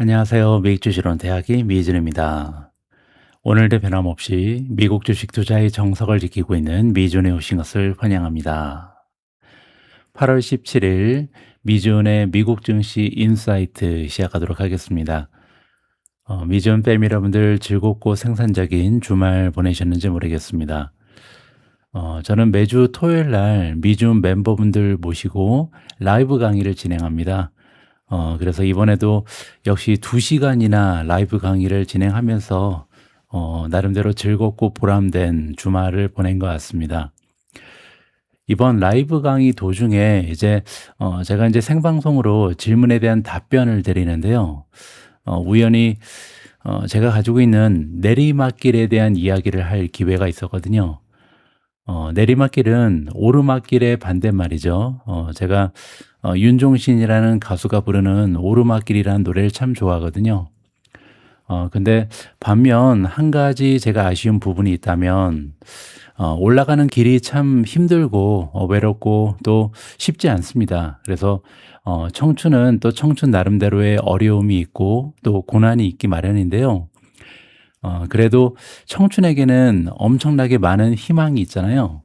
안녕하세요. 미국 주식론 대학의 미준입니다. 오늘도 변함없이 미국 주식 투자의 정석을 지키고 있는 미준에 오신 것을 환영합니다. 8월 17일 미준의 미국 증시 인사이트 시작하도록 하겠습니다. 미준 패밀리 여러분들 즐겁고 생산적인 주말 보내셨는지 모르겠습니다. 저는 매주 토요일 날 미준 멤버분들 모시고 라이브 강의를 진행합니다. 그래서 이번에도 역시 2시간이나 라이브 강의를 진행하면서 나름대로 즐겁고 보람된 주말을 보낸 것 같습니다. 이번 라이브 강의 도중에 제가 생방송으로 질문에 대한 답변을 드리는데요. 우연히 제가 가지고 있는 내리막길에 대한 이야기를 할 기회가 있었거든요. 내리막길은 오르막길의 반대말이죠. 제가 윤종신이라는 가수가 부르는 오르막길이라는 노래를 참 좋아하거든요. 근데 반면 한 가지 제가 아쉬운 부분이 있다면 올라가는 길이 참 힘들고 외롭고 또 쉽지 않습니다. 그래서 청춘은 또 청춘 나름대로의 어려움이 있고 또 고난이 있기 마련인데요. 그래도 청춘에게는 엄청나게 많은 희망이 있잖아요.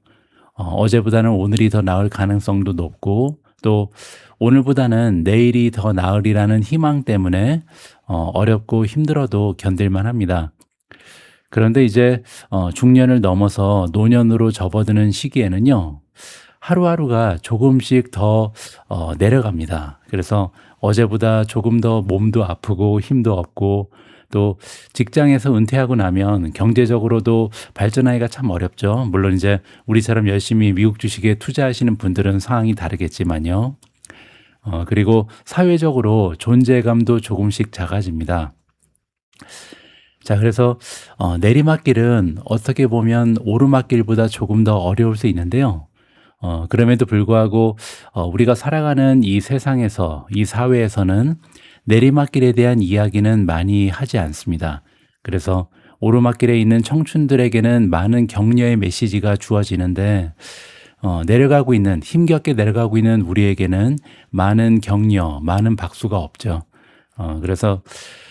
어제보다는 오늘이 더 나을 가능성도 높고 또 오늘보다는 내일이 더 나으리라는 희망 때문에 어렵고 힘들어도 견딜만 합니다. 그런데 중년을 넘어서 노년으로 접어드는 시기에는요, 하루하루가 조금씩 더 내려갑니다. 그래서 어제보다 조금 더 몸도 아프고 힘도 없고 또 직장에서 은퇴하고 나면 경제적으로도 발전하기가 참 어렵죠. 물론 우리처럼 열심히 미국 주식에 투자하시는 분들은 상황이 다르겠지만요. 그리고 사회적으로 존재감도 조금씩 작아집니다. 자, 그래서 내리막길은 어떻게 보면 오르막길보다 조금 더 어려울 수 있는데요. 그럼에도 불구하고 우리가 살아가는 이 세상에서, 이 사회에서는 내리막길에 대한 이야기는 많이 하지 않습니다. 그래서 오르막길에 있는 청춘들에게는 많은 격려의 메시지가 주어지는데 힘겹게 내려가고 있는 우리에게는 많은 격려, 많은 박수가 없죠. 그래서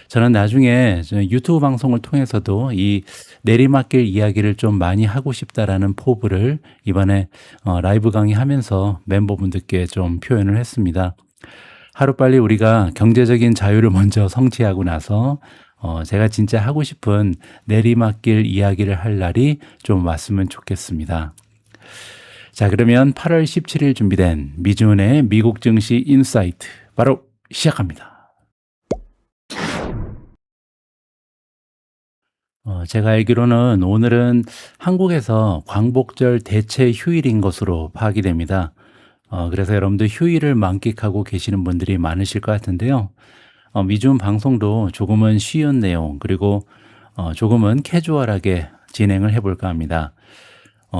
저는 나중에 유튜브 방송을 통해서도 이 내리막길 이야기를 좀 많이 하고 싶다라는 포부를 이번에 라이브 강의하면서 멤버분들께 좀 표현을 했습니다. 하루빨리 우리가 경제적인 자유를 먼저 성취하고 나서 제가 진짜 하고 싶은 내리막길 이야기를 할 날이 좀 왔으면 좋겠습니다. 자, 그러면 8월 17일 준비된 미준의 미국 증시 인사이트 바로 시작합니다. 제가 알기로는 오늘은 한국에서 광복절 대체 휴일인 것으로 파악이 됩니다. 그래서 여러분들 휴일을 만끽하고 계시는 분들이 많으실 것 같은데요. 미준 방송도 조금은 쉬운 내용 그리고 조금은 캐주얼하게 진행을 해볼까 합니다.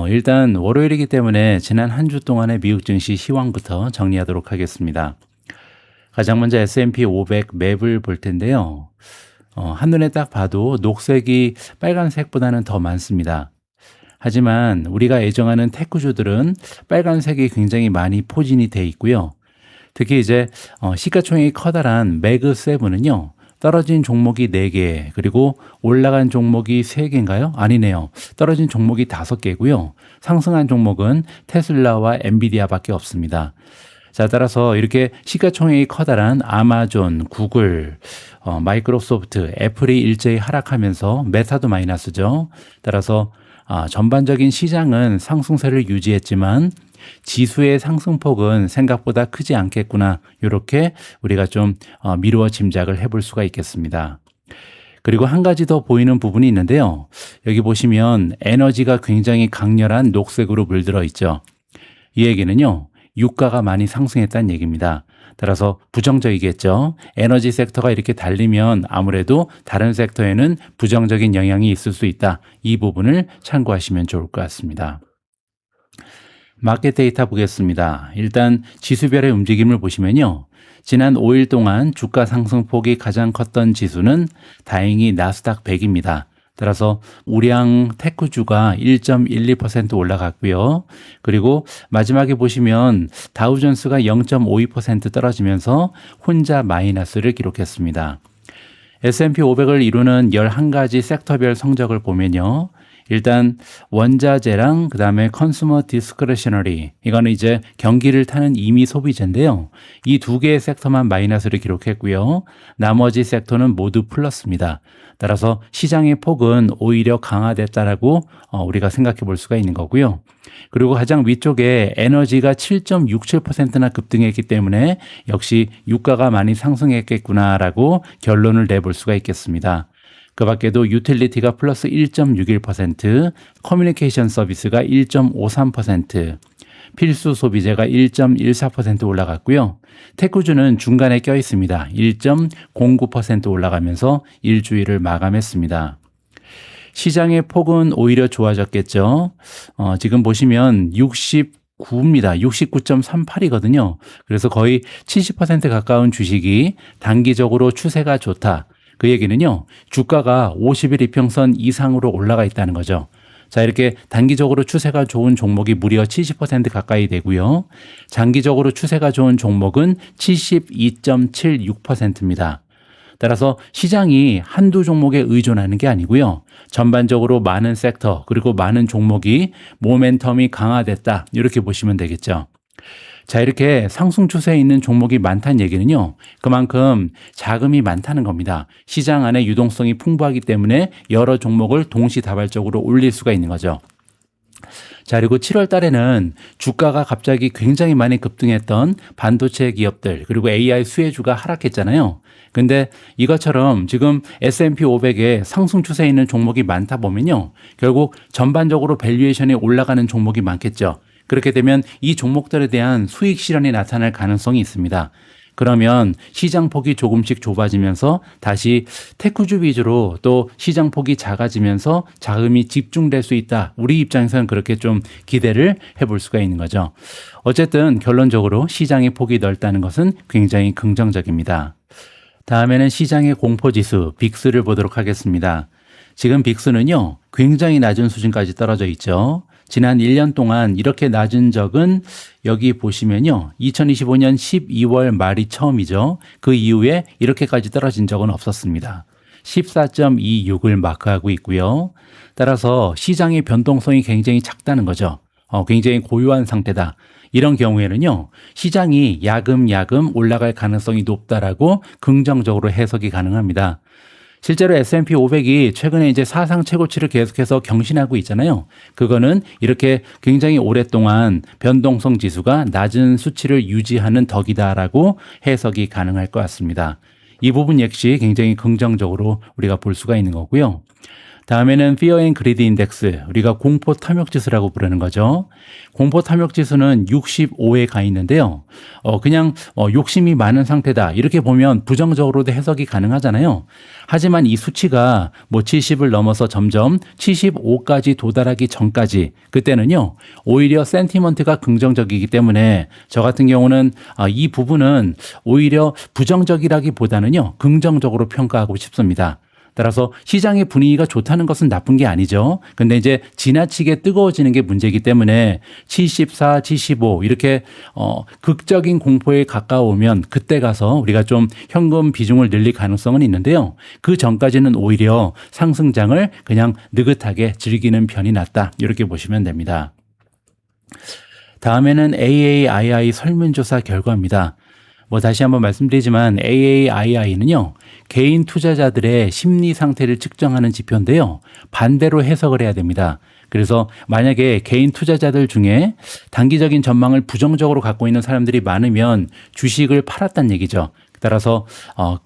일단 월요일이기 때문에 지난 한 주 동안의 미국 증시 시황부터 정리하도록 하겠습니다. 가장 먼저 S&P 500 맵을 볼 텐데요. 한눈에 딱 봐도 녹색이 빨간색보다는 더 많습니다. 하지만 우리가 애정하는 테크주들은 빨간색이 굉장히 많이 포진이 돼 있고요. 특히 시가총액이 커다란 매그7은요. 떨어진 종목이 4개, 그리고 올라간 종목이 3개인가요? 아니네요. 떨어진 종목이 5개고요. 상승한 종목은 테슬라와 엔비디아밖에 없습니다. 자, 따라서 이렇게 시가총액이 커다란 아마존, 구글, 마이크로소프트, 애플이 일제히 하락하면서 메타도 마이너스죠. 따라서 전반적인 시장은 상승세를 유지했지만 지수의 상승폭은 생각보다 크지 않겠구나. 이렇게 우리가 좀 미루어 짐작을 해볼 수가 있겠습니다. 그리고 한 가지 더 보이는 부분이 있는데요. 여기 보시면 에너지가 굉장히 강렬한 녹색으로 물들어 있죠. 이 얘기는요. 유가가 많이 상승했다는 얘기입니다. 따라서 부정적이겠죠. 에너지 섹터가 이렇게 달리면 아무래도 다른 섹터에는 부정적인 영향이 있을 수 있다. 이 부분을 참고하시면 좋을 것 같습니다. 마켓 데이터 보겠습니다. 일단 지수별의 움직임을 보시면요. 지난 5일 동안 주가 상승폭이 가장 컸던 지수는 다행히 나스닥 100입니다. 따라서 우량 테크주가 1.12% 올라갔고요. 그리고 마지막에 보시면 다우존스가 0.52% 떨어지면서 혼자 마이너스를 기록했습니다. S&P 500을 이루는 11가지 섹터별 성적을 보면요. 일단 원자재랑 그다음에 컨슈머 디스크레셔너리, 이거는 이제 경기를 타는 임의 소비재인데요. 이 두 개의 섹터만 마이너스를 기록했고요. 나머지 섹터는 모두 플러스입니다. 따라서 시장의 폭은 오히려 강화됐다라고 우리가 생각해 볼 수가 있는 거고요. 그리고 가장 위쪽에 에너지가 7.67%나 급등했기 때문에 역시 유가가 많이 상승했겠구나라고 결론을 내볼 수가 있겠습니다. 그 밖에도 유틸리티가 플러스 1.61%, 커뮤니케이션 서비스가 1.53%, 필수 소비재가 1.14% 올라갔고요. 테크주는 중간에 껴 있습니다. 1.09% 올라가면서 일주일을 마감했습니다. 시장의 폭은 오히려 좋아졌겠죠. 지금 보시면 69입니다. 69.38이거든요. 그래서 거의 70% 가까운 주식이 단기적으로 추세가 좋다. 그 얘기는요, 주가가 50일 이평선 이상으로 올라가 있다는 거죠. 자, 이렇게 단기적으로 추세가 좋은 종목이 무려 70% 가까이 되고요. 장기적으로 추세가 좋은 종목은 72.76%입니다. 따라서 시장이 한두 종목에 의존하는 게 아니고요. 전반적으로 많은 섹터 그리고 많은 종목이 모멘텀이 강화됐다. 이렇게 보시면 되겠죠. 자, 이렇게 상승 추세에 있는 종목이 많다는 얘기는요, 그만큼 자금이 많다는 겁니다. 시장 안에 유동성이 풍부하기 때문에 여러 종목을 동시다발적으로 올릴 수가 있는 거죠. 자, 그리고 7월 달에는 주가가 갑자기 굉장히 많이 급등했던 반도체 기업들 그리고 AI 수혜주가 하락했잖아요. 근데 이것처럼 지금 S&P 500에 상승 추세에 있는 종목이 많다 보면요, 결국 전반적으로 밸류에이션이 올라가는 종목이 많겠죠. 그렇게 되면 이 종목들에 대한 수익 실현이 나타날 가능성이 있습니다. 그러면 시장 폭이 조금씩 좁아지면서 다시 테크주 위주로 또 시장 폭이 작아지면서 자금이 집중될 수 있다. 우리 입장에서는 그렇게 좀 기대를 해볼 수가 있는 거죠. 어쨌든 결론적으로 시장의 폭이 넓다는 것은 굉장히 긍정적입니다. 다음에는 시장의 공포지수 빅스를 보도록 하겠습니다. 지금 빅스는요, 굉장히 낮은 수준까지 떨어져 있죠. 지난 1년 동안 이렇게 낮은 적은 여기 보시면요, 2025년 12월 말이 처음이죠. 그 이후에 이렇게까지 떨어진 적은 없었습니다. 14.26을 마크하고 있고요. 따라서 시장의 변동성이 굉장히 작다는 거죠. 굉장히 고요한 상태다. 이런 경우에는요, 시장이 야금야금 올라갈 가능성이 높다라고 긍정적으로 해석이 가능합니다. 실제로 S&P 500이 최근에 이제 사상 최고치를 계속해서 경신하고 있잖아요. 그거는 이렇게 굉장히 오랫동안 변동성 지수가 낮은 수치를 유지하는 덕이다라고 해석이 가능할 것 같습니다. 이 부분 역시 굉장히 긍정적으로 우리가 볼 수가 있는 거고요. 다음에는 Fear and Greed Index, 우리가 공포 탐욕 지수라고 부르는 거죠. 공포 탐욕 지수는 65에 가 있는데요. 그냥 욕심이 많은 상태다, 이렇게 보면 부정적으로도 해석이 가능하잖아요. 하지만 이 수치가 70을 넘어서 점점 75까지 도달하기 전까지, 그때는요, 오히려 센티먼트가 긍정적이기 때문에 저 같은 경우는 이 부분은 오히려 부정적이라기보다는요, 긍정적으로 평가하고 싶습니다. 따라서 시장의 분위기가 좋다는 것은 나쁜 게 아니죠. 근데 이제 지나치게 뜨거워지는 게 문제이기 때문에 74, 75 이렇게 극적인 공포에 가까우면 그때 가서 우리가 좀 현금 비중을 늘릴 가능성은 있는데요. 그 전까지는 오히려 상승장을 그냥 느긋하게 즐기는 편이 낫다. 이렇게 보시면 됩니다. 다음에는 AAII 설문조사 결과입니다. 다시 한번 말씀드리지만 AAII는요, 개인 투자자들의 심리 상태를 측정하는 지표인데요, 반대로 해석을 해야 됩니다. 그래서 만약에 개인 투자자들 중에 단기적인 전망을 부정적으로 갖고 있는 사람들이 많으면 주식을 팔았다는 얘기죠. 따라서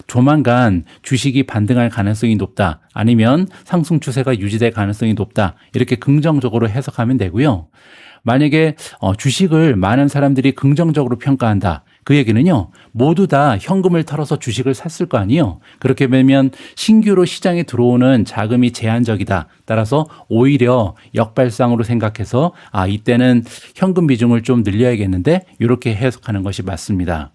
조만간 주식이 반등할 가능성이 높다, 아니면 상승 추세가 유지될 가능성이 높다, 이렇게 긍정적으로 해석하면 되고요. 만약에 주식을 많은 사람들이 긍정적으로 평가한다, 그 얘기는요, 모두 다 현금을 털어서 주식을 샀을 거 아니에요. 그렇게 되면 신규로 시장에 들어오는 자금이 제한적이다. 따라서 오히려 역발상으로 생각해서 이때는 현금 비중을 좀 늘려야겠는데, 이렇게 해석하는 것이 맞습니다.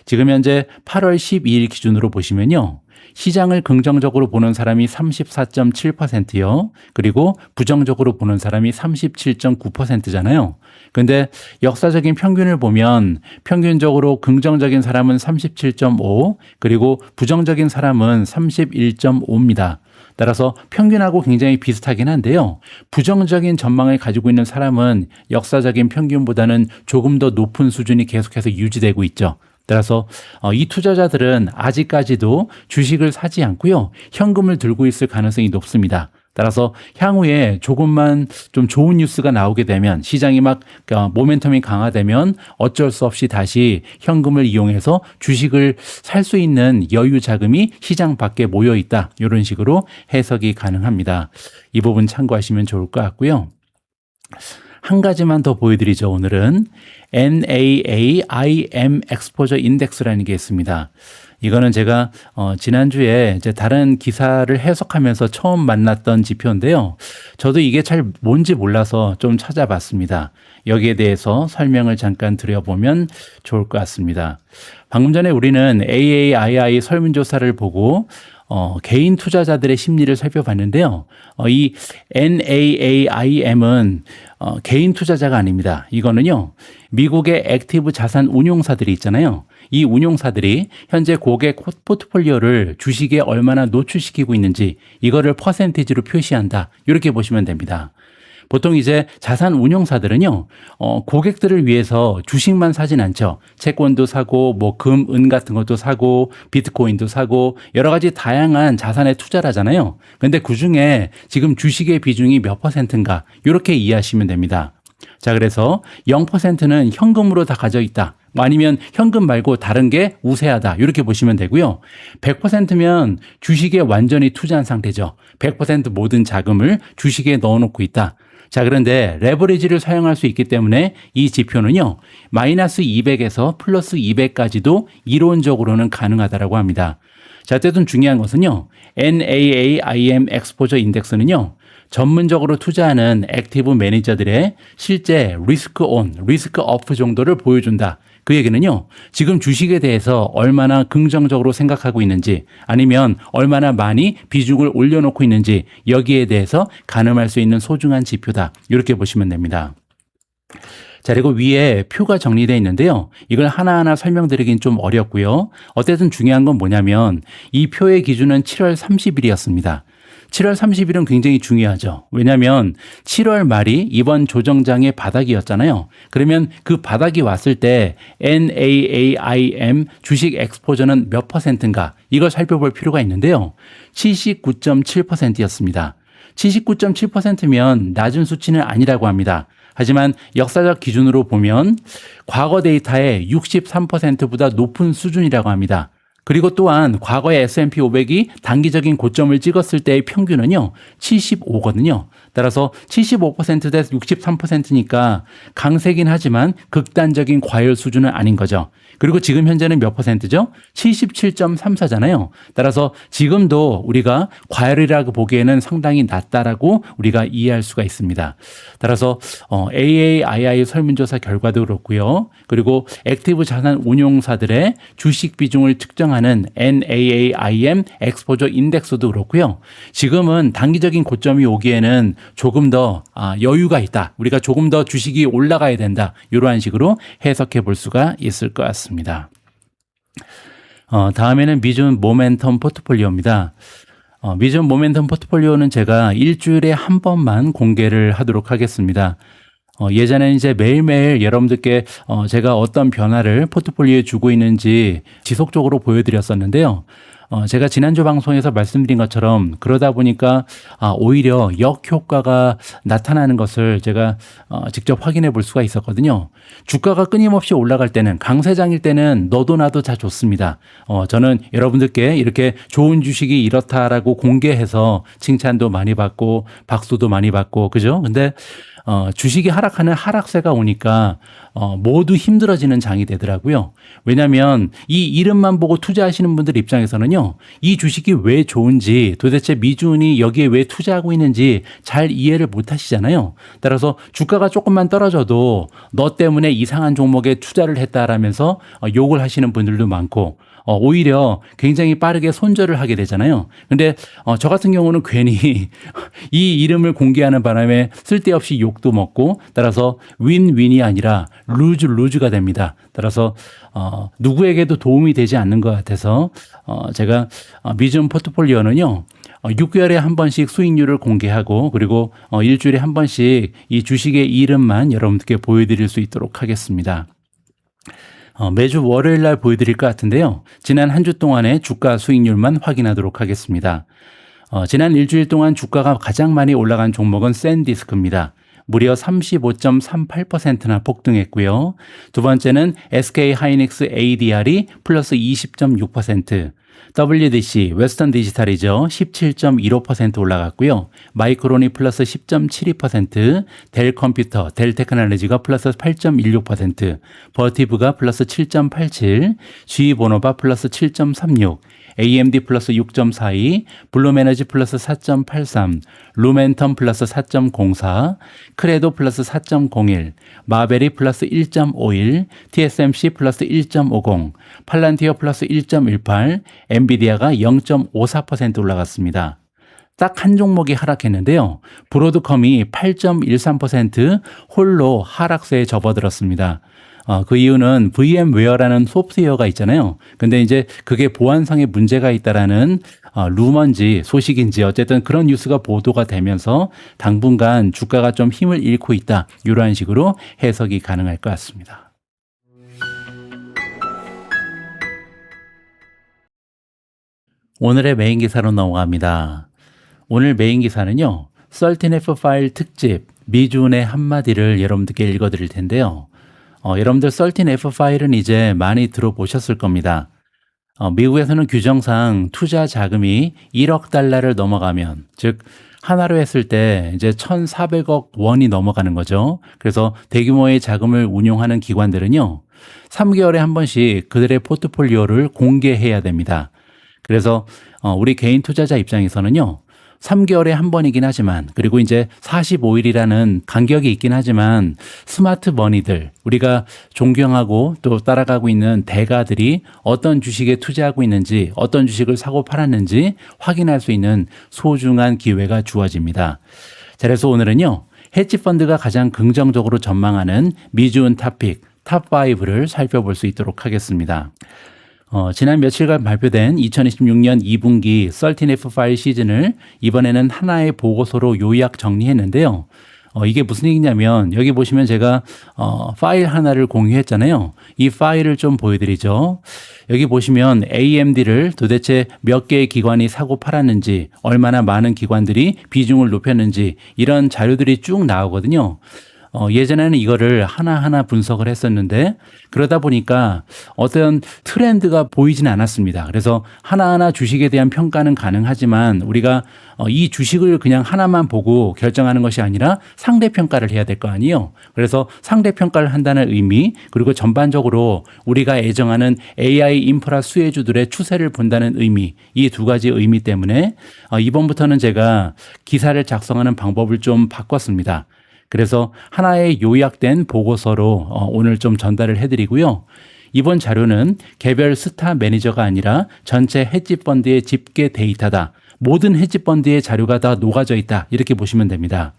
지금 현재 8월 12일 기준으로 보시면요, 시장을 긍정적으로 보는 사람이 34.7%요. 그리고 부정적으로 보는 사람이 37.9%잖아요. 근데 역사적인 평균을 보면 평균적으로 긍정적인 사람은 37.5, 그리고 부정적인 사람은 31.5입니다. 따라서 평균하고 굉장히 비슷하긴 한데요. 부정적인 전망을 가지고 있는 사람은 역사적인 평균보다는 조금 더 높은 수준이 계속해서 유지되고 있죠. 따라서 이 투자자들은 아직까지도 주식을 사지 않고요. 현금을 들고 있을 가능성이 높습니다. 따라서 향후에 조금만 좀 좋은 뉴스가 나오게 되면 시장이 막 모멘텀이 강화되면 어쩔 수 없이 다시 현금을 이용해서 주식을 살 수 있는 여유 자금이 시장 밖에 모여 있다. 이런 식으로 해석이 가능합니다. 이 부분 참고하시면 좋을 것 같고요. 한 가지만 더 보여드리죠. 오늘은 NAAIM 엑스포저 인덱스라는 게 있습니다. 이거는 제가 지난주에 이제 다른 기사를 해석하면서 처음 만났던 지표인데요. 저도 이게 잘 뭔지 몰라서 좀 찾아봤습니다. 여기에 대해서 설명을 잠깐 드려보면 좋을 것 같습니다. 방금 전에 우리는 AAII 설문조사를 보고 개인 투자자들의 심리를 살펴봤는데요. 이 NAAIM은 개인 투자자가 아닙니다. 이거는요, 미국의 액티브 자산 운용사들이 있잖아요. 이 운용사들이 현재 고객 포트폴리오를 주식에 얼마나 노출시키고 있는지 이거를 퍼센티지로 표시한다. 이렇게 보시면 됩니다. 보통 이제 자산 운용사들은요, 고객들을 위해서 주식만 사진 않죠. 채권도 사고, 뭐 금, 은 같은 것도 사고, 비트코인도 사고, 여러 가지 다양한 자산에 투자를 하잖아요. 근데 그 중에 지금 주식의 비중이 몇 %인가, 이렇게 이해하시면 됩니다. 자, 그래서 0%는 현금으로 다 가져 있다. 아니면 현금 말고 다른 게 우세하다. 이렇게 보시면 되고요. 100%면 주식에 완전히 투자한 상태죠. 100% 모든 자금을 주식에 넣어놓고 있다. 자, 그런데 레버리지를 사용할 수 있기 때문에 이 지표는요, 마이너스 200에서 플러스 200까지도 이론적으로는 가능하다고 합니다. 자, 어쨌든 중요한 것은요, NAAIM 엑스포저 인덱스는요, 전문적으로 투자하는 액티브 매니저들의 실제 리스크 온, 리스크 오프 정도를 보여준다. 그 얘기는요, 지금 주식에 대해서 얼마나 긍정적으로 생각하고 있는지, 아니면 얼마나 많이 비중을 올려놓고 있는지, 여기에 대해서 가늠할 수 있는 소중한 지표다. 이렇게 보시면 됩니다. 자, 그리고 위에 표가 정리되어 있는데요. 이걸 하나하나 설명드리긴 좀 어렵고요. 어쨌든 중요한 건 뭐냐면 이 표의 기준은 7월 30일이었습니다. 7월 30일은 굉장히 중요하죠. 왜냐하면 7월 말이 이번 조정장의 바닥이었잖아요. 그러면 그 바닥이 왔을 때 NAAIM 주식 엑스포저는 몇 %인가 이걸 살펴볼 필요가 있는데요. 79.7%였습니다. 79.7%면 낮은 수치는 아니라고 합니다. 하지만 역사적 기준으로 보면 과거 데이터의 63%보다 높은 수준이라고 합니다. 그리고 또한 과거의 S&P 500이 단기적인 고점을 찍었을 때의 평균은요, 75거든요. 따라서 75% 대 63%니까 강세긴 하지만 극단적인 과열 수준은 아닌 거죠. 그리고 지금 현재는 몇 %죠? 77.34잖아요. 따라서 지금도 우리가 과열이라고 보기에는 상당히 낮다라고 우리가 이해할 수가 있습니다. 따라서 AAII 설문조사 결과도 그렇고요. 그리고 액티브 자산 운용사들의 주식 비중을 측정하는 NAAIM 엑스포저 인덱스도 그렇고요. 지금은 단기적인 고점이 오기에는 조금 더 여유가 있다. 우리가 조금 더 주식이 올라가야 된다. 이러한 식으로 해석해 볼 수가 있을 것 같습니다. 다음에는 미준 모멘텀 포트폴리오입니다. 미준 모멘텀 포트폴리오는 제가 일주일에 한 번만 공개를 하도록 하겠습니다. 예전에는 이제 매일매일 여러분들께 제가 어떤 변화를 포트폴리오에 주고 있는지 지속적으로 보여드렸었는데요. 제가 지난주 방송에서 말씀드린 것처럼 그러다 보니까 오히려 역효과가 나타나는 것을 제가 직접 확인해 볼 수가 있었거든요. 주가가 끊임없이 올라갈 때는, 강세장일 때는 너도 나도 다 좋습니다. 저는 여러분들께 이렇게 좋은 주식이 이렇다라고 공개해서 칭찬도 많이 받고 박수도 많이 받고, 그죠? 근데 주식이 하락하는 하락세가 오니까 모두 힘들어지는 장이 되더라고요. 왜냐하면 이 이름만 보고 투자하시는 분들 입장에서는요, 이 주식이 왜 좋은지, 도대체 미준이 여기에 왜 투자하고 있는지 잘 이해를 못 하시잖아요. 따라서 주가가 조금만 떨어져도 너 때문에 이상한 종목에 투자를 했다라면서 욕을 하시는 분들도 많고, 오히려 굉장히 빠르게 손절을 하게 되잖아요. 근데 저 같은 경우는 괜히 이 이름을 공개하는 바람에 쓸데없이 욕도 먹고 따라서 윈윈이 아니라 루즈가 됩니다. 따라서 누구에게도 도움이 되지 않는 것 같아서 제가 미즈운 포트폴리오는요. 6개월에 한 번씩 수익률을 공개하고 그리고 일주일에 한 번씩 이 주식의 이름만 여러분들께 보여드릴 수 있도록 하겠습니다. 매주 월요일 날 보여드릴 것 같은데요. 지난 한 주 동안의 주가 수익률만 확인하도록 하겠습니다. 지난 일주일 동안 주가가 가장 많이 올라간 종목은 샌디스크입니다. 무려 35.38%나 폭등했고요. 두 번째는 SK 하이닉스 ADR이 플러스 20.6%, WDC 웨스턴 디지털이죠. 17.15% 올라갔고요. 마이크론이 플러스 10.72%, 델 컴퓨터, 델 테크놀로지가 플러스 8.16%, 버티브가 플러스 7.87, GB노바 플러스 7.36, AMD 플러스 6.42, 블룸에너지 플러스 4.83, 루멘텀 플러스 4.04, 크레도 플러스 4.01, 마벨이 플러스 1.51, TSMC 플러스 1.50, 팔란티어 플러스 1.18, 엔비디아가 0.54% 올라갔습니다. 딱 한 종목이 하락했는데요. 브로드컴이 8.13% 홀로 하락세에 접어들었습니다. 그 이유는 VM웨어라는 소프트웨어가 있잖아요. 근데 이제 그게 보안상의 문제가 있다라는 루머인지 소식인지 어쨌든 그런 뉴스가 보도가 되면서 당분간 주가가 좀 힘을 잃고 있다. 이러한 식으로 해석이 가능할 것 같습니다. 오늘의 메인 기사로 넘어갑니다. 오늘 메인 기사는요. 13F 파일 특집 미주운의 한마디를 여러분들께 읽어드릴 텐데요. 여러분들 13F 파일은 이제 많이 들어보셨을 겁니다. 미국에서는 규정상 투자 자금이 1억 달러를 넘어가면, 즉 하나로 했을 때 이제 1,400억 원이 넘어가는 거죠. 그래서 대규모의 자금을 운용하는 기관들은요, 3개월에 한 번씩 그들의 포트폴리오를 공개해야 됩니다. 그래서 우리 개인 투자자 입장에서는요, 3개월에 한 번이긴 하지만 그리고 이제 45일이라는 간격이 있긴 하지만 스마트 머니들 우리가 존경하고 또 따라가고 있는 대가들이 어떤 주식에 투자하고 있는지 어떤 주식을 사고 팔았는지 확인할 수 있는 소중한 기회가 주어집니다. 자, 그래서 오늘은요. 헤지펀드가 가장 긍정적으로 전망하는 미주운 탑픽 탑5를 살펴볼 수 있도록 하겠습니다. 지난 며칠간 발표된 2026년 2분기 13F 파일 시즌을 이번에는 하나의 보고서로 요약 정리했는데요. 이게 무슨 얘기냐면 여기 보시면 제가 파일 하나를 공유했잖아요. 이 파일을 좀 보여드리죠. 여기 보시면 AMD를 도대체 몇 개의 기관이 사고 팔았는지 얼마나 많은 기관들이 비중을 높였는지 이런 자료들이 쭉 나오거든요. 예전에는 이거를 하나하나 분석을 했었는데 그러다 보니까 어떤 트렌드가 보이진 않았습니다. 그래서 하나하나 주식에 대한 평가는 가능하지만 우리가 이 주식을 그냥 하나만 보고 결정하는 것이 아니라 상대평가를 해야 될 거 아니에요. 그래서 상대평가를 한다는 의미 그리고 전반적으로 우리가 애정하는 AI 인프라 수혜주들의 추세를 본다는 의미 이 두 가지 의미 때문에 이번부터는 제가 기사를 작성하는 방법을 좀 바꿨습니다. 그래서 하나의 요약된 보고서로 오늘 좀 전달을 해드리고요. 이번 자료는 개별 스타 매니저가 아니라 전체 헤지펀드의 집계 데이터다. 모든 헤지펀드의 자료가 다 녹아져 있다. 이렇게 보시면 됩니다.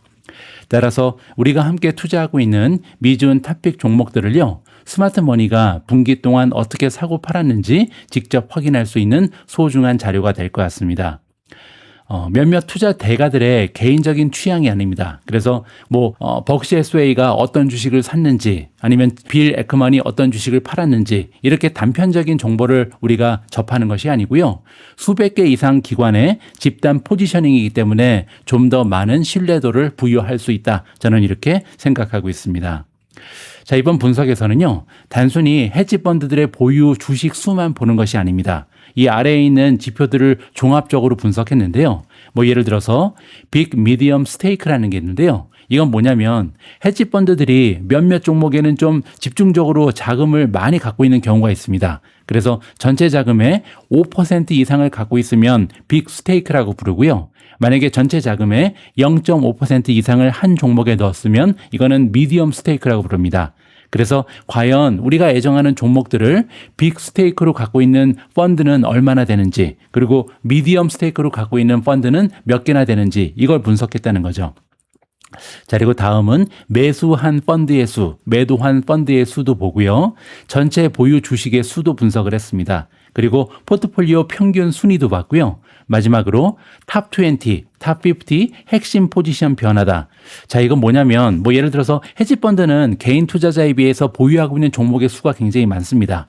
따라서 우리가 함께 투자하고 있는 미주운 탑픽 종목들을요. 스마트머니가 분기 동안 어떻게 사고 팔았는지 직접 확인할 수 있는 소중한 자료가 될 것 같습니다. 몇몇 투자 대가들의 개인적인 취향이 아닙니다. 그래서 벅시 스웨이가 어떤 주식을 샀는지 아니면 빌 에크먼이 어떤 주식을 팔았는지 이렇게 단편적인 정보를 우리가 접하는 것이 아니고요. 수백 개 이상 기관의 집단 포지셔닝이기 때문에 좀 더 많은 신뢰도를 부여할 수 있다. 저는 이렇게 생각하고 있습니다. 자, 이번 분석에서는요. 단순히 헤지펀드들의 보유 주식 수만 보는 것이 아닙니다. 이 아래에 있는 지표들을 종합적으로 분석했는데요. 예를 들어서 빅, 미디엄, 스테이크라는 게 있는데요. 이건 뭐냐면 헤지펀드들이 몇몇 종목에는 좀 집중적으로 자금을 많이 갖고 있는 경우가 있습니다. 그래서 전체 자금의 5% 이상을 갖고 있으면 빅 스테이크라고 부르고요. 만약에 전체 자금의 0.5% 이상을 한 종목에 넣었으면 이거는 미디엄 스테이크라고 부릅니다. 그래서 과연 우리가 애정하는 종목들을 빅 스테이크로 갖고 있는 펀드는 얼마나 되는지, 그리고 미디엄 스테이크로 갖고 있는 펀드는 몇 개나 되는지 이걸 분석했다는 거죠. 자, 그리고 다음은 매수한 펀드의 수, 매도한 펀드의 수도 보고요. 전체 보유 주식의 수도 분석을 했습니다. 그리고 포트폴리오 평균 순위도 봤고요. 마지막으로 탑 20, 탑 50 핵심 포지션 변화다. 자, 이건 뭐냐면 예를 들어서 헤지펀드는 개인 투자자에 비해서 보유하고 있는 종목의 수가 굉장히 많습니다.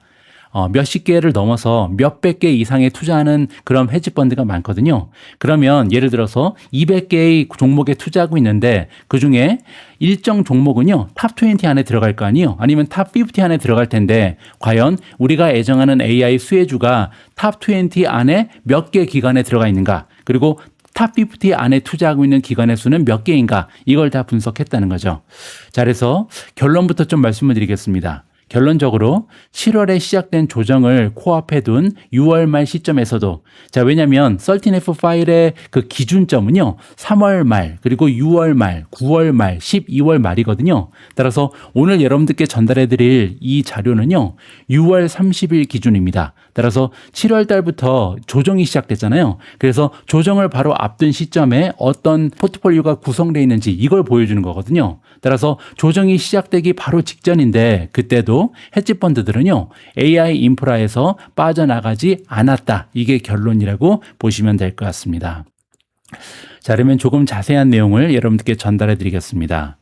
몇십 개를 넘어서 몇백 개 이상에 투자하는 그런 헤지펀드가 많거든요. 그러면 예를 들어서 200개의 종목에 투자하고 있는데 그중에 일정 종목은요, 탑 20 안에 들어갈 거 아니에요? 아니면 탑 50 안에 들어갈 텐데 과연 우리가 애정하는 AI 수혜주가 탑 20 안에 몇 개 기관에 들어가 있는가? 그리고 탑 50 안에 투자하고 있는 기관의 수는 몇 개인가? 이걸 다 분석했다는 거죠. 자, 그래서 결론부터 좀 말씀을 드리겠습니다. 결론적으로 7월에 시작된 조정을 코앞에 둔 6월 말 시점에서도, 자, 왜냐면 13F 파일의 그 기준점은요 3월 말, 그리고 6월 말, 9월 말, 12월 말이거든요. 따라서 오늘 여러분들께 전달해 드릴 이 자료는요 6월 30일 기준입니다. 따라서 7월 달부터 조정이 시작됐잖아요. 그래서 조정을 바로 앞둔 시점에 어떤 포트폴리오가 구성되어 있는지 이걸 보여주는 거거든요. 따라서 조정이 시작되기 바로 직전인데 그때도 헤지펀드들은요 AI 인프라에서 빠져나가지 않았다. 이게 결론이라고 보시면 될 것 같습니다. 자, 그러면 조금 자세한 내용을 여러분들께 전달해 드리겠습니다.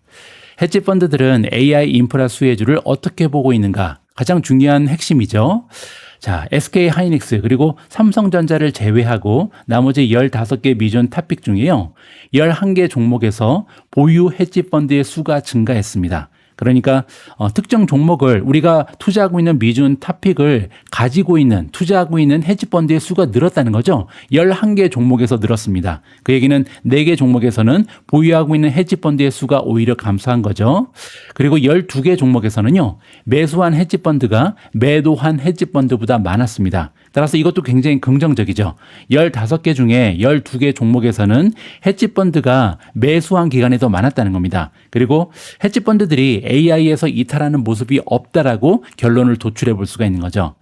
헤지펀드들은 AI 인프라 수혜주를 어떻게 보고 있는가? 가장 중요한 핵심이죠. 자, SK 하이닉스 그리고 삼성전자를 제외하고 나머지 15개 미존 탑픽 중에요 11개 종목에서 보유 헤지펀드의 수가 증가했습니다. 그러니까 특정 종목을 우리가 투자하고 있는 미준 탑픽을 가지고 있는 투자하고 있는 헤지펀드의 수가 늘었다는 거죠. 11개 종목에서 늘었습니다. 그 얘기는 4개 종목에서는 보유하고 있는 헤지펀드의 수가 오히려 감소한 거죠. 그리고 12개 종목에서는요. 매수한 헤지펀드가 매도한 헤지펀드보다 많았습니다. 따라서 이것도 굉장히 긍정적이죠. 15개 중에 12개 종목에서는 헤지펀드가 매수한 기간이 더 많았다는 겁니다. 그리고 헤지펀드들이 AI에서 이탈하는 모습이 없다라고 결론을 도출해 볼 수가 있는 거죠.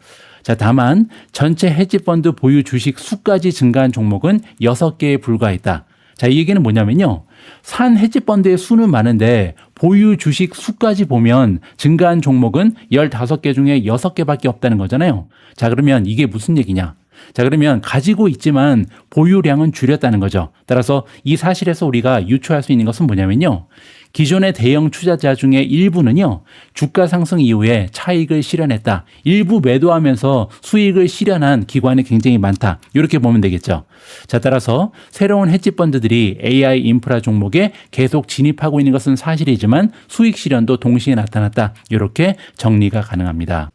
자, 다만 전체 헤지펀드 보유 주식 수까지 증가한 종목은 6개에 불과했다. 자, 이 얘기는 뭐냐면요. 산 헤지펀드의 수는 많은데 보유 주식 수까지 보면 증가한 종목은 15개 중에 6개밖에 없다는 거잖아요. 자, 그러면 이게 무슨 얘기냐? 자, 그러면 가지고 있지만 보유량은 줄였다는 거죠. 따라서 이 사실에서 우리가 유추할 수 있는 것은 뭐냐면요. 기존의 대형 투자자 중에 일부는요, 주가 상승 이후에 차익을 실현했다. 일부 매도하면서 수익을 실현한 기관이 굉장히 많다. 이렇게 보면 되겠죠. 자, 따라서 새로운 헤지펀드들이 AI 인프라 종목에 계속 진입하고 있는 것은 사실이지만 수익 실현도 동시에 나타났다. 이렇게 정리가 가능합니다.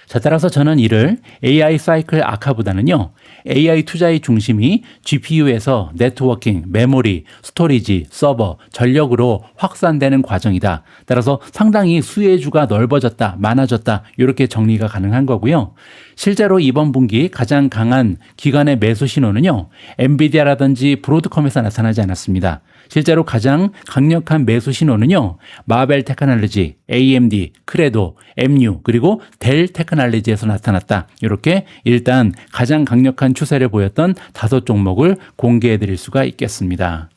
자, 따라서 저는 이를 AI 사이클 악화보다는요, AI 투자의 중심이 GPU에서 네트워킹, 메모리, 스토리지, 서버, 전력으로 확산되는 과정이다. 따라서 상당히 수혜주가 넓어졌다, 많아졌다, 이렇게 정리가 가능한 거고요. 실제로 이번 분기 가장 강한 기관의 매수 신호는요, 엔비디아라든지 브로드컴에서 나타나지 않았습니다. 실제로 가장 강력한 매수 신호는요, 마벨 테크놀로지, AMD, 크레도, MU, 그리고 델 테크놀로지에서 나타났다. 이렇게 일단 가장 강력한 추세를 보였던 5종목을 공개해 드릴 수가 있겠습니다.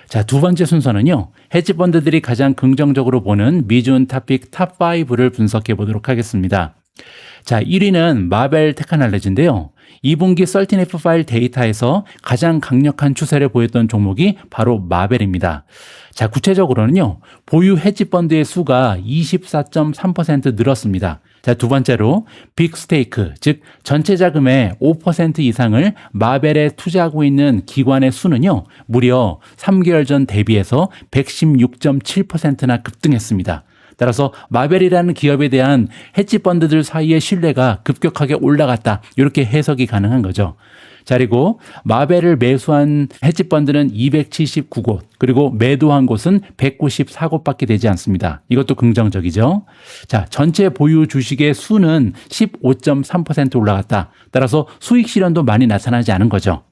자, 두 번째 순서는요, 헤지펀드들이 가장 긍정적으로 보는 미준 탑픽 탑5를 분석해 보도록 하겠습니다. 자, 1위는 마벨 테크놀로지인데요. 2분기 13F 파일 데이터에서 가장 강력한 추세를 보였던 종목이 바로 마벨입니다. 자, 구체적으로는요, 보유 헤지펀드의 수가 24.3% 늘었습니다. 자, 두 번째로 빅스테이크, 즉 전체 자금의 5% 이상을 마벨에 투자하고 있는 기관의 수는요, 무려 3개월 전 대비해서 116.7%나 급등했습니다. 따라서 마벨이라는 기업에 대한 헤지펀드들 사이의 신뢰가 급격하게 올라갔다. 이렇게 해석이 가능한 거죠. 자, 그리고 마벨을 매수한 헤지펀드는 279곳, 그리고 매도한 곳은 194곳밖에 되지 않습니다. 이것도 긍정적이죠. 자, 전체 보유 주식의 수는 15.3% 올라갔다. 따라서 수익 실현도 많이 나타나지 않은 거죠.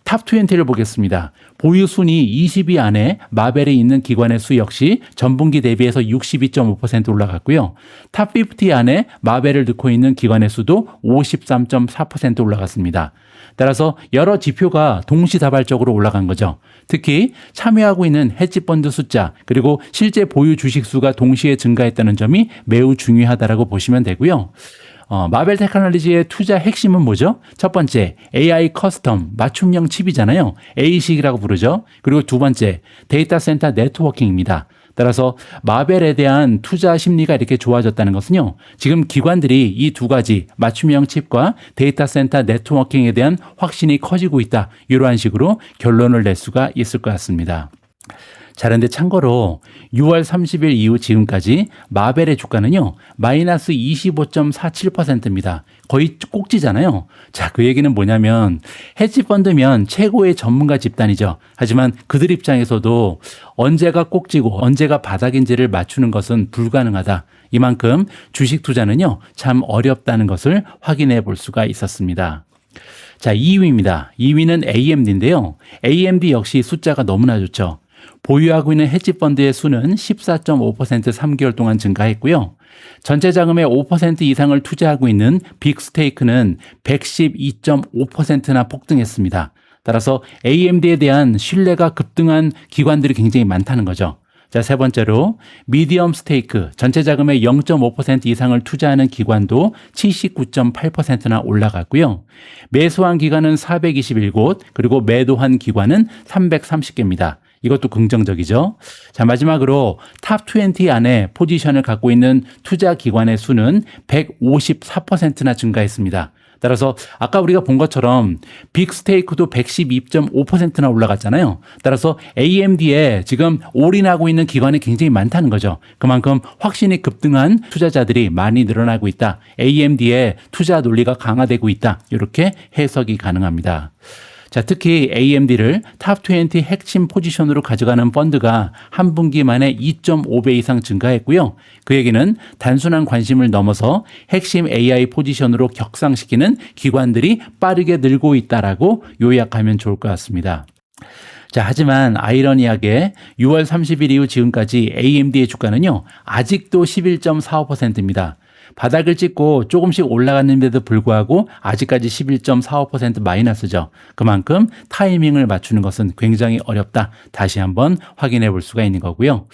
탑 20를 보겠습니다. 보유 순위 20위 안에 마벨에 있는 기관의 수 역시 전분기 대비해서 62.5% 올라갔고요. 탑 50 안에 마벨을 넣고 있는 기관의 수도 53.4% 올라갔습니다. 따라서 여러 지표가 동시다발적으로 올라간 거죠. 특히 참여하고 있는 헤지펀드 숫자 그리고 실제 보유 주식 수가 동시에 증가했다는 점이 매우 중요하다라고 보시면 되고요. 마벨 테크놀로지의 투자 핵심은 뭐죠? 첫 번째, AI 커스텀, 맞춤형 칩이잖아요. ASIC이라고 부르죠. 그리고 두 번째, 데이터 센터 네트워킹입니다. 따라서 마벨에 대한 투자 심리가 이렇게 좋아졌다는 것은요. 지금 기관들이 이 두 가지 맞춤형 칩과 데이터 센터 네트워킹에 대한 확신이 커지고 있다. 이러한 식으로 결론을 낼 수가 있을 것 같습니다. 자, 그런데 참고로 6월 30일 이후 지금까지 마벨의 주가는요, 마이너스 25.47%입니다. 거의 꼭지잖아요. 자, 그 얘기는 뭐냐면, 헤지펀드면 최고의 전문가 집단이죠. 하지만 그들 입장에서도 언제가 꼭지고 언제가 바닥인지를 맞추는 것은 불가능하다. 이만큼 주식 투자는요, 참 어렵다는 것을 확인해 볼 수가 있었습니다. 자, 2위입니다. 2위는 AMD인데요. AMD 역시 숫자가 너무나 좋죠. 보유하고 있는 헤지펀드의 수는 14.5% 3개월 동안 증가했고요. 전체 자금의 5% 이상을 투자하고 있는 빅스테이크는 112.5%나 폭등했습니다. 따라서 AMD에 대한 신뢰가 급등한 기관들이 굉장히 많다는 거죠. 자, 세 번째로 미디엄 스테이크, 전체 자금의 0.5% 이상을 투자하는 기관도 79.8%나 올라갔고요. 매수한 기관은 421곳, 그리고 매도한 기관은 330개입니다. 이것도 긍정적이죠. 자, 마지막으로 탑 20 안에 포지션을 갖고 있는 투자 기관의 수는 154%나 증가했습니다. 따라서 아까 우리가 본 것처럼 빅스테이크도 112.5%나 올라갔잖아요. 따라서 AMD에 지금 올인하고 있는 기관이 굉장히 많다는 거죠. 그만큼 확신이 급등한 투자자들이 많이 늘어나고 있다. AMD의 투자 논리가 강화되고 있다. 이렇게 해석이 가능합니다. 자, 특히 AMD를 탑 20 핵심 포지션으로 가져가는 펀드가 한 분기 만에 2.5배 이상 증가했고요. 그 얘기는 단순한 관심을 넘어서 핵심 AI 포지션으로 격상시키는 기관들이 빠르게 늘고 있다라고 요약하면 좋을 것 같습니다. 자, 하지만 아이러니하게 6월 30일 이후 지금까지 AMD의 주가는요, 아직도 11.45%입니다. 바닥을 찍고 조금씩 올라갔는데도 불구하고 아직까지 11.45% 마이너스죠. 그만큼 타이밍을 맞추는 것은 굉장히 어렵다. 다시 한번 확인해 볼 수가 있는 거고요.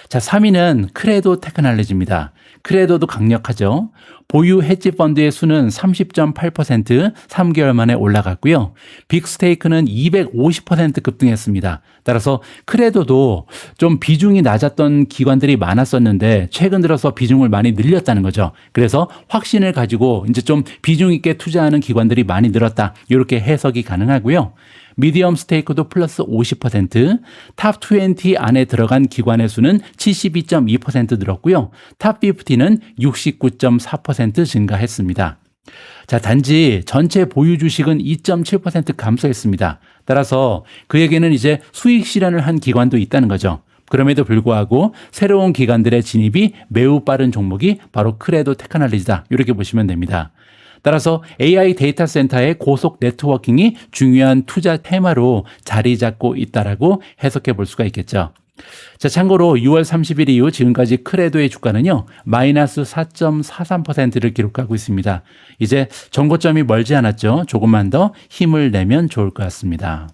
자, 3위는 크레도 테크놀로지입니다. 크레도도 강력하죠. 보유 헤지 펀드의 수는 30.8% 3개월 만에 올라갔고요. 빅스테이크는 250% 급등했습니다. 따라서 크레도도 좀 비중이 낮았던 기관들이 많았었는데 최근 들어서 비중을 많이 늘렸다는 거죠. 그래서 확신을 가지고 이제 좀 비중 있게 투자하는 기관들이 많이 늘었다. 이렇게 해석이 가능하고요. 미디엄 스테이크도 플러스 50%, 탑 20 안에 들어간 기관의 수는 72.2% 늘었고요. 탑 50는 69.4% 증가했습니다. 자, 단지 전체 보유 주식은 2.7% 감소했습니다. 따라서 그에게는 이제 수익 실현을 한 기관도 있다는 거죠. 그럼에도 불구하고 새로운 기관들의 진입이 매우 빠른 종목이 바로 크레도 테크놀로지다. 이렇게 보시면 됩니다. 따라서 AI 데이터 센터의 고속 네트워킹이 중요한 투자 테마로 자리 잡고 있다라고 해석해 볼 수가 있겠죠. 자, 참고로 6월 30일 이후 지금까지 크레도의 주가는요, 마이너스 4.43%를 기록하고 있습니다. 이제 정고점이 멀지 않았죠. 조금만 더 힘을 내면 좋을 것 같습니다.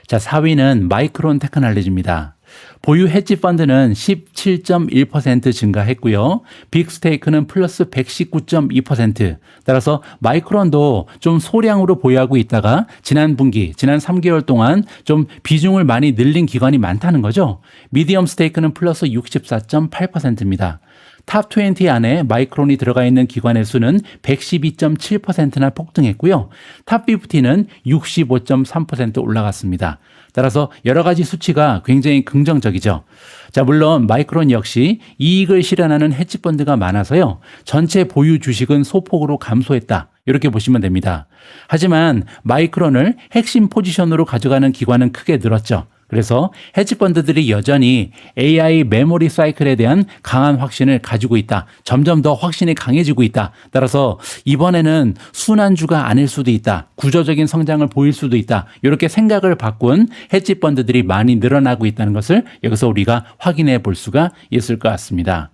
자, 4위는 마이크론 테크놀로지입니다. 보유 헤지 펀드는 17.1% 증가했고요. 빅스테이크는 플러스 119.2%. 따라서 마이크론도 좀 소량으로 보유하고 있다가 지난 분기, 지난 3개월 동안 좀 비중을 많이 늘린 기관이 많다는 거죠. 미디엄 스테이크는 플러스 64.8%입니다. 탑 20 안에 마이크론이 들어가 있는 기관의 수는 112.7%나 폭등했고요. 탑 50는 65.3% 올라갔습니다. 따라서 여러 가지 수치가 굉장히 긍정적이죠. 자, 물론 마이크론 역시 이익을 실현하는 헤지펀드가 많아서요. 전체 보유 주식은 소폭으로 감소했다. 이렇게 보시면 됩니다. 하지만 마이크론을 핵심 포지션으로 가져가는 기관은 크게 늘었죠. 그래서 헤지펀드들이 여전히 AI 메모리 사이클에 대한 강한 확신을 가지고 있다. 점점 더 확신이 강해지고 있다. 따라서 이번에는 순환주가 아닐 수도 있다. 구조적인 성장을 보일 수도 있다. 이렇게 생각을 바꾼 헤지펀드들이 많이 늘어나고 있다는 것을 여기서 우리가 확인해 볼 수가 있을 것 같습니다.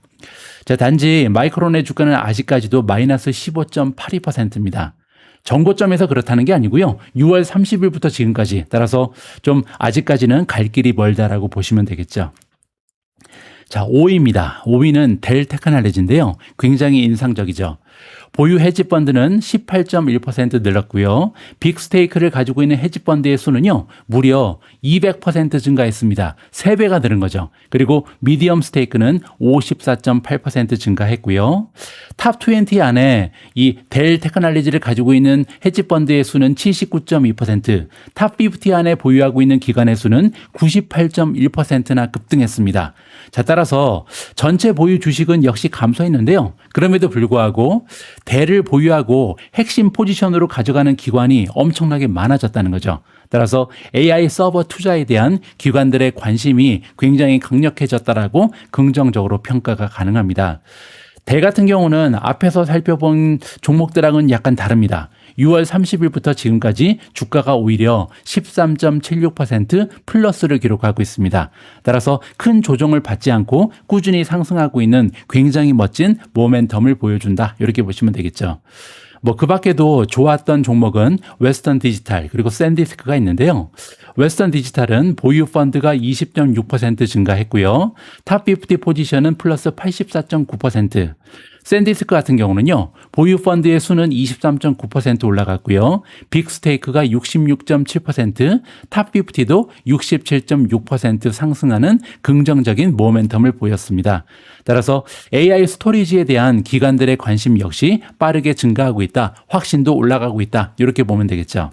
자, 단지 마이크론의 주가는 아직까지도 마이너스 15.82%입니다. 정고점에서 그렇다는 게 아니고요. 6월 30일부터 지금까지 따라서 좀 아직까지는 갈 길이 멀다라고 보시면 되겠죠. 자, 5위입니다. 5위는 델 테크놀로지인데요. 굉장히 인상적이죠. 보유 헤지펀드는 18.1% 늘었고요. 빅스테이크를 가지고 있는 헤지펀드의 수는요. 무려 200% 증가했습니다. 3배가 늘은 거죠. 그리고 미디엄 스테이크는 54.8% 증가했고요. 탑 20 안에 이 델 테크놀로지를 가지고 있는 헤지펀드의 수는 79.2%, 탑 50 안에 보유하고 있는 기관의 수는 98.1%나 급등했습니다. 자, 따라서 전체 보유 주식은 역시 감소했는데요. 그럼에도 불구하고 델을 보유하고 핵심 포지션으로 가져가는 기관이 엄청나게 많아졌다는 거죠. 따라서 AI 서버 투자에 대한 기관들의 관심이 굉장히 강력해졌다라고 긍정적으로 평가가 가능합니다. 델 같은 경우는 앞에서 살펴본 종목들하고는 약간 다릅니다. 6월 30일부터 지금까지 주가가 오히려 13.76% 플러스를 기록하고 있습니다. 따라서 큰 조정을 받지 않고 꾸준히 상승하고 있는 굉장히 멋진 모멘텀을 보여준다. 이렇게 보시면 되겠죠. 그 밖에도 좋았던 종목은 웨스턴 디지털 그리고 샌디스크가 있는데요. 웨스턴 디지털은 보유 펀드가 20.6% 증가했고요. 탑 50 포지션은 플러스 84.9%. 샌디스크 같은 경우는요. 보유 펀드의 수는 23.9% 올라갔고요. 빅스테이크가 66.7%, 탑 50도 67.6% 상승하는 긍정적인 모멘텀을 보였습니다. 따라서 AI 스토리지에 대한 기관들의 관심 역시 빠르게 증가하고 있다. 확신도 올라가고 있다. 이렇게 보면 되겠죠.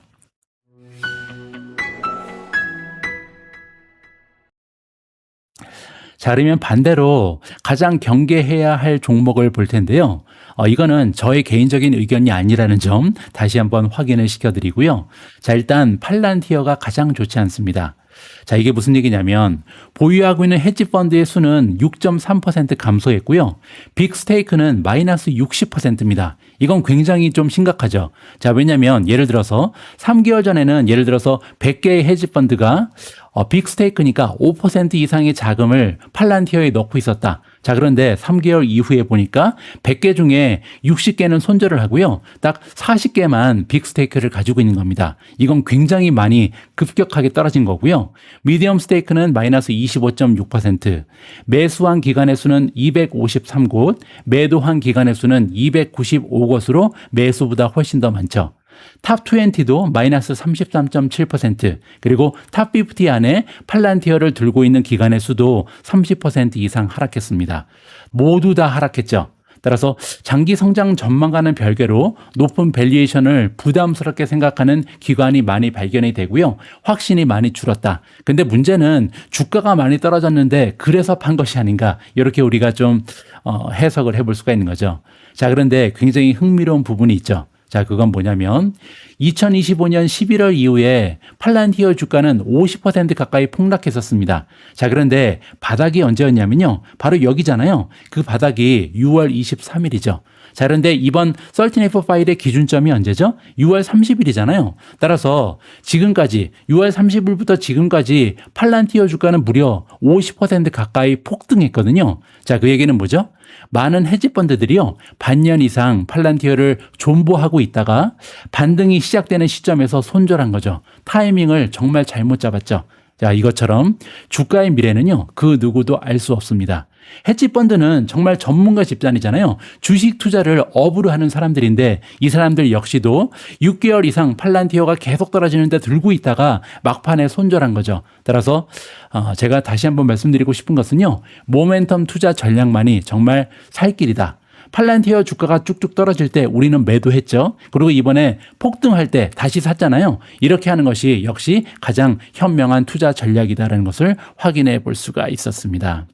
자, 그러면 반대로 가장 경계해야 할 종목을 볼 텐데요. 이거는 저의 개인적인 의견이 아니라는 점 다시 한번 확인을 시켜드리고요. 자, 일단 팔란티어가 가장 좋지 않습니다. 자, 이게 무슨 얘기냐면 보유하고 있는 헤지펀드의 수는 6.3% 감소했고요. 빅스테이크는 마이너스 60%입니다. 이건 굉장히 좀 심각하죠. 자, 왜냐하면 예를 들어서 3개월 전에는 예를 들어서 100개의 헤지펀드가 빅스테이크니까 5% 이상의 자금을 팔란티어에 넣고 있었다. 자, 그런데 3개월 이후에 보니까 100개 중에 60개는 손절을 하고요. 딱 40개만 빅스테이크를 가지고 있는 겁니다. 이건 굉장히 많이 급격하게 떨어진 거고요. 미디엄 스테이크는 마이너스 25.6%, 매수한 기관의 수는 253곳, 매도한 기관의 수는 295곳으로 매수보다 훨씬 더 많죠. 탑 20도 마이너스 33.7%, 그리고 탑 50 안에 팔란티어를 들고 있는 기관의 수도 30% 이상 하락했습니다. 모두 다 하락했죠. 따라서 장기 성장 전망과는 별개로 높은 밸류에이션을 부담스럽게 생각하는 기관이 많이 발견이 되고요. 확신이 많이 줄었다. 근데 문제는 주가가 많이 떨어졌는데 그래서 판 것이 아닌가, 이렇게 우리가 좀 해석을 해볼 수가 있는 거죠. 자, 그런데 굉장히 흥미로운 부분이 있죠. 자, 그건 뭐냐면 2025년 11월 이후에 팔란티어 주가는 50% 가까이 폭락했었습니다. 자, 그런데 바닥이 언제였냐면요. 바로 여기잖아요. 그 바닥이 6월 23일이죠. 자, 그런데 이번 13F 파일의 기준점이 언제죠? 6월 30일이잖아요. 따라서 지금까지 6월 30일부터 지금까지 팔란티어 주가는 무려 50% 가까이 폭등했거든요. 자, 그 얘기는 뭐죠? 많은 헤지펀드들이요, 반년 이상 팔란티어를 존버하고 있다가 반등이 시작되는 시점에서 손절한 거죠. 타이밍을 정말 잘못 잡았죠. 자, 이것처럼 주가의 미래는요, 그 누구도 알 수 없습니다. 헤지펀드는 정말 전문가 집단이잖아요. 주식 투자를 업으로 하는 사람들인데 이 사람들 역시도 6개월 이상 팔란티어가 계속 떨어지는데 들고 있다가 막판에 손절한 거죠. 따라서 제가 다시 한번 말씀드리고 싶은 것은요, 모멘텀 투자 전략만이 정말 살 길이다. 팔란티어 주가가 쭉쭉 떨어질 때 우리는 매도했죠. 그리고 이번에 폭등할 때 다시 샀잖아요. 이렇게 하는 것이 역시 가장 현명한 투자 전략이다라는 것을 확인해 볼 수가 있었습니다.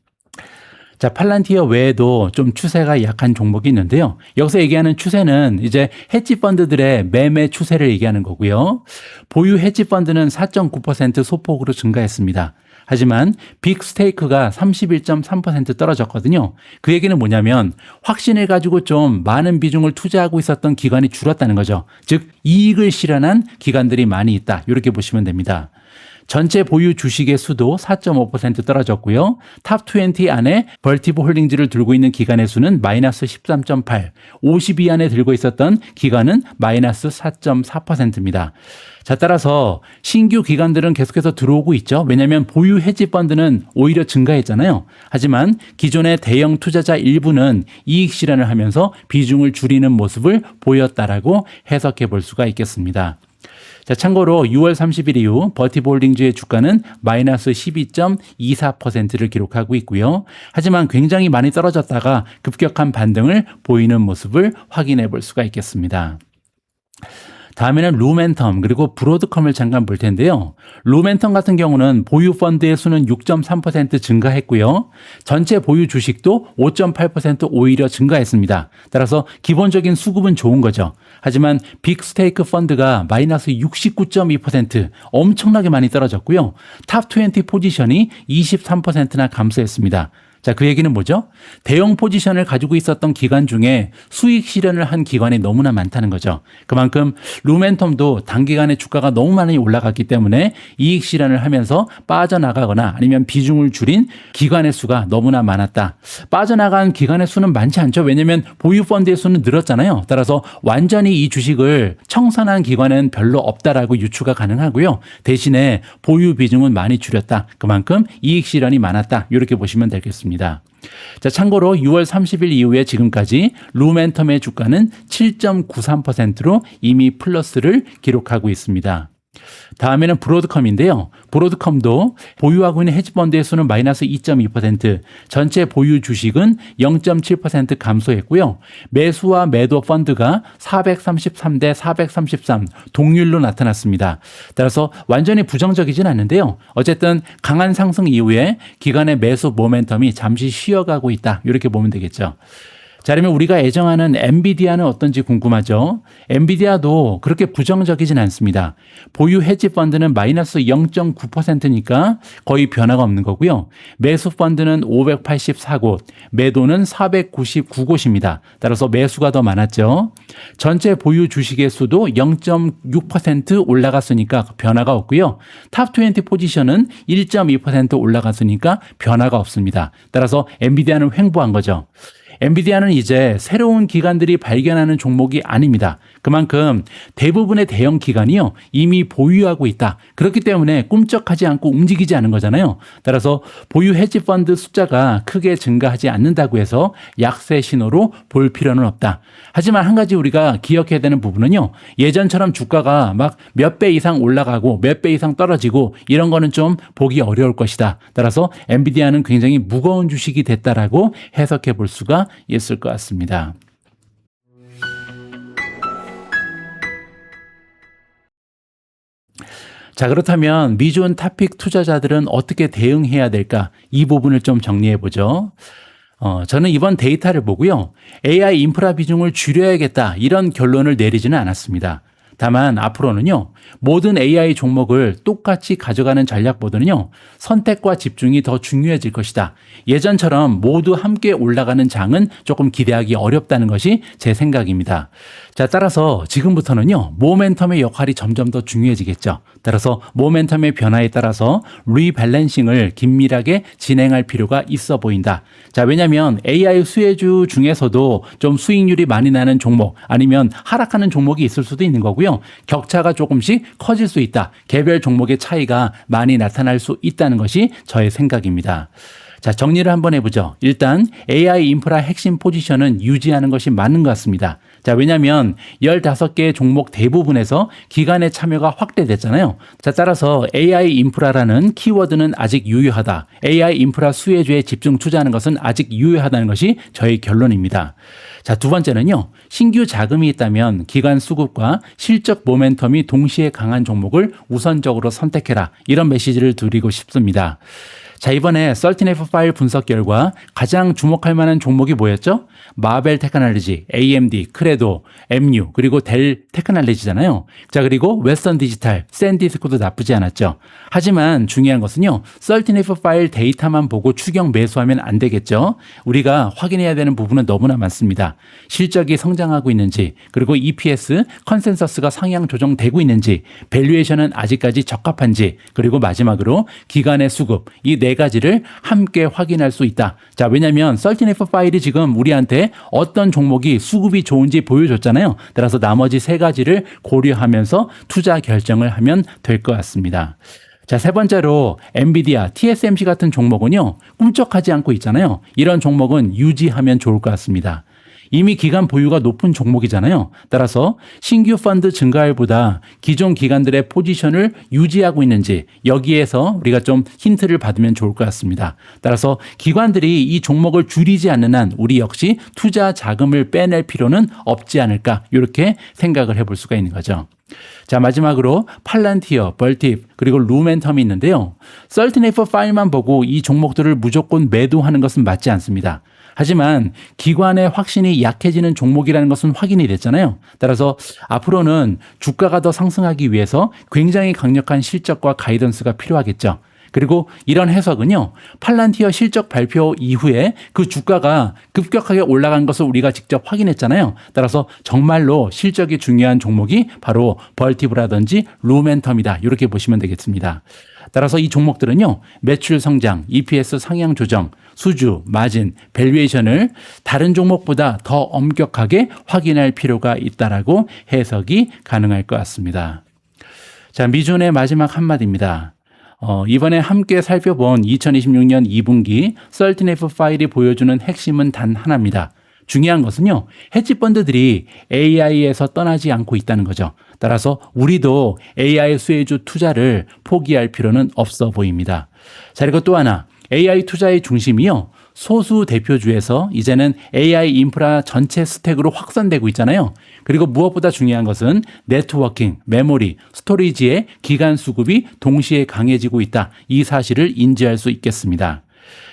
자, 팔란티어 외에도 좀 추세가 약한 종목이 있는데요. 여기서 얘기하는 추세는 이제 헤지 펀드들의 매매 추세를 얘기하는 거고요. 보유 헤지 펀드는 4.9% 소폭으로 증가했습니다. 하지만 빅스테이크가 31.3% 떨어졌거든요. 그 얘기는 뭐냐면 확신을 가지고 좀 많은 비중을 투자하고 있었던 기관이 줄었다는 거죠. 즉 이익을 실현한 기관들이 많이 있다. 이렇게 보시면 됩니다. 전체 보유 주식의 수도 4.5% 떨어졌고요. 탑20 안에 벌티브 홀딩즈를 들고 있는 기관의 수는 마이너스 13.8, 50위 안에 들고 있었던 기관은 마이너스 4.4%입니다. 자, 따라서 신규 기관들은 계속해서 들어오고 있죠. 왜냐하면 보유 헤지 펀드는 오히려 증가했잖아요. 하지만 기존의 대형 투자자 일부는 이익 실현을 하면서 비중을 줄이는 모습을 보였다라고 해석해 볼 수가 있겠습니다. 자, 참고로 6월 30일 이후 버티브 홀딩즈의 주가는 마이너스 12.24%를 기록하고 있고요. 하지만 굉장히 많이 떨어졌다가 급격한 반등을 보이는 모습을 확인해 볼 수가 있겠습니다. 다음에는 루멘텀 그리고 브로드컴을 잠깐 볼 텐데요. 루멘텀 같은 경우는 보유 펀드의 수는 6.3% 증가했고요. 전체 보유 주식도 5.8% 오히려 증가했습니다. 따라서 기본적인 수급은 좋은 거죠. 하지만 빅스테이크 펀드가 마이너스 69.2% 엄청나게 많이 떨어졌고요. 탑20 포지션이 23%나 감소했습니다. 자, 그 얘기는 뭐죠? 대형 포지션을 가지고 있었던 기관 중에 수익 실현을 한 기관이 너무나 많다는 거죠. 그만큼 루멘텀도 단기간에 주가가 너무 많이 올라갔기 때문에 이익 실현을 하면서 빠져나가거나 아니면 비중을 줄인 기관의 수가 너무나 많았다. 빠져나간 기관의 수는 많지 않죠. 왜냐하면 보유 펀드의 수는 늘었잖아요. 따라서 완전히 이 주식을 청산한 기관은 별로 없다라고 유추가 가능하고요. 대신에 보유 비중은 많이 줄였다. 그만큼 이익 실현이 많았다. 이렇게 보시면 되겠습니다. 자, 참고로 6월 30일 이후에 지금까지 루멘텀의 주가는 7.93%로 이미 플러스를 기록하고 있습니다. 다음에는 브로드컴인데요. 브로드컴도 보유하고 있는 헤지펀드의 수는 마이너스 2.2%, 전체 보유 주식은 0.7% 감소했고요. 매수와 매도 펀드가 433대 433 동률로 나타났습니다. 따라서 완전히 부정적이진 않는데요. 어쨌든 강한 상승 이후에 기관의 매수 모멘텀이 잠시 쉬어가고 있다. 이렇게 보면 되겠죠. 자, 그러면 우리가 애정하는 엔비디아는 어떤지 궁금하죠? 엔비디아도 그렇게 부정적이진 않습니다. 보유 헤지 펀드는 마이너스 0.9%니까 거의 변화가 없는 거고요. 매수 펀드는 584곳, 매도는 499곳입니다. 따라서 매수가 더 많았죠. 전체 보유 주식의 수도 0.6% 올라갔으니까 변화가 없고요. 탑20 포지션은 1.2% 올라갔으니까 변화가 없습니다. 따라서 엔비디아는 횡보한 거죠. 엔비디아는 이제 새로운 기관들이 발견하는 종목이 아닙니다. 그만큼 대부분의 대형 기관이요 이미 보유하고 있다. 그렇기 때문에 꿈쩍하지 않고 움직이지 않은 거잖아요. 따라서 보유 헤지 펀드 숫자가 크게 증가하지 않는다고 해서 약세 신호로 볼 필요는 없다. 하지만 한 가지 우리가 기억해야 되는 부분은요. 예전처럼 주가가 막 몇 배 이상 올라가고 몇 배 이상 떨어지고 이런 거는 좀 보기 어려울 것이다. 따라서 엔비디아는 굉장히 무거운 주식이 됐다라고 해석해 볼 수가 있을 것 같습니다. 자, 그렇다면 미주원 탑픽 투자자들은 어떻게 대응해야 될까? 이 부분을 좀 정리해 보죠. 저는 이번 데이터를 보고요. AI 인프라 비중을 줄여야겠다 이런 결론을 내리지는 않았습니다. 다만 앞으로는요. 모든 AI 종목을 똑같이 가져가는 전략보다는요. 선택과 집중이 더 중요해질 것이다. 예전처럼 모두 함께 올라가는 장은 조금 기대하기 어렵다는 것이 제 생각입니다. 자, 따라서 지금부터는요. 모멘텀의 역할이 점점 더 중요해지겠죠. 따라서 모멘텀의 변화에 따라서 리밸런싱을 긴밀하게 진행할 필요가 있어 보인다. 자, 왜냐하면 AI 수혜주 중에서도 좀 수익률이 많이 나는 종목 아니면 하락하는 종목이 있을 수도 있는 거고요. 격차가 조금씩 커질 수 있다. 개별 종목의 차이가 많이 나타날 수 있다는 것이 저의 생각입니다. 자, 정리를 한번 해보죠. 일단 AI 인프라 핵심 포지션은 유지하는 것이 맞는 것 같습니다. 자, 왜냐하면 15개의 종목 대부분에서 기관의 참여가 확대됐잖아요. 자, 따라서 AI 인프라라는 키워드는 아직 유효하다. AI 인프라 수혜주에 집중 투자하는 것은 아직 유효하다는 것이 저의 결론입니다. 자, 두 번째는요. 신규 자금이 있다면 기관 수급과 실적 모멘텀이 동시에 강한 종목을 우선적으로 선택해라. 이런 메시지를 드리고 싶습니다. 자, 이번에 13F 파일 분석 결과 가장 주목할 만한 종목이 뭐였죠? 마벨 테크놀로지, AMD, 크레도, MU, 그리고 델 테크놀로지잖아요. 자, 그리고 웨스턴 디지털, 샌디스코도 나쁘지 않았죠. 하지만 중요한 것은요, 13F 파일 데이터만 보고 추격 매수하면 안 되겠죠. 우리가 확인해야 되는 부분은 너무나 많습니다. 실적이 성장하고 있는지, 그리고 EPS, 컨센서스가 상향 조정되고 있는지, 밸류에이션은 아직까지 적합한지, 그리고 마지막으로 기간의 수급, 이 네 가지를 함께 확인할 수 있다. 자, 왜냐하면 13F 파일이 지금 우리한테 어떤 종목이 수급이 좋은지 보여줬잖아요. 따라서 나머지 세 가지를 고려하면서 투자 결정을 하면 될 것 같습니다. 자, 세 번째로 엔비디아, TSMC 같은 종목은요, 꿈쩍하지 않고 있잖아요. 이런 종목은 유지하면 좋을 것 같습니다. 이미 기간 보유가 높은 종목이잖아요. 따라서 신규 펀드 증가율보다 기존 기관들의 포지션을 유지하고 있는지 여기에서 우리가 좀 힌트를 받으면 좋을 것 같습니다. 따라서 기관들이 이 종목을 줄이지 않는 한 우리 역시 투자 자금을 빼낼 필요는 없지 않을까, 이렇게 생각을 해볼 수가 있는 거죠. 자, 마지막으로 팔란티어, 벌팁, 그리고 루멘텀이 있는데요. 13F 파일만 보고 이 종목들을 무조건 매도하는 것은 맞지 않습니다. 하지만 기관의 확신이 약해지는 종목이라는 것은 확인이 됐잖아요. 따라서 앞으로는 주가가 더 상승하기 위해서 굉장히 강력한 실적과 가이던스가 필요하겠죠. 그리고 이런 해석은요, 팔란티어 실적 발표 이후에 그 주가가 급격하게 올라간 것을 우리가 직접 확인했잖아요. 따라서 정말로 실적이 중요한 종목이 바로 벌티브라든지 루멘텀이다, 이렇게 보시면 되겠습니다. 따라서 이 종목들은요, 매출 성장, EPS 상향 조정, 수주, 마진, 밸류에이션을 다른 종목보다 더 엄격하게 확인할 필요가 있다라고 해석이 가능할 것 같습니다. 자, 미준의 마지막 한마디입니다. 이번에 함께 살펴본 2026년 2분기 13F 파일이 보여주는 핵심은 단 하나입니다. 중요한 것은요, 헤지펀드들이 AI에서 떠나지 않고 있다는 거죠. 따라서 우리도 AI 수혜주 투자를 포기할 필요는 없어 보입니다. 자, 그리고 또 하나, AI 투자의 중심이요, 소수 대표주에서 이제는 AI 인프라 전체 스택으로 확산되고 있잖아요. 그리고 무엇보다 중요한 것은 네트워킹, 메모리, 스토리지의 기간 수급이 동시에 강해지고 있다. 이 사실을 인지할 수 있겠습니다.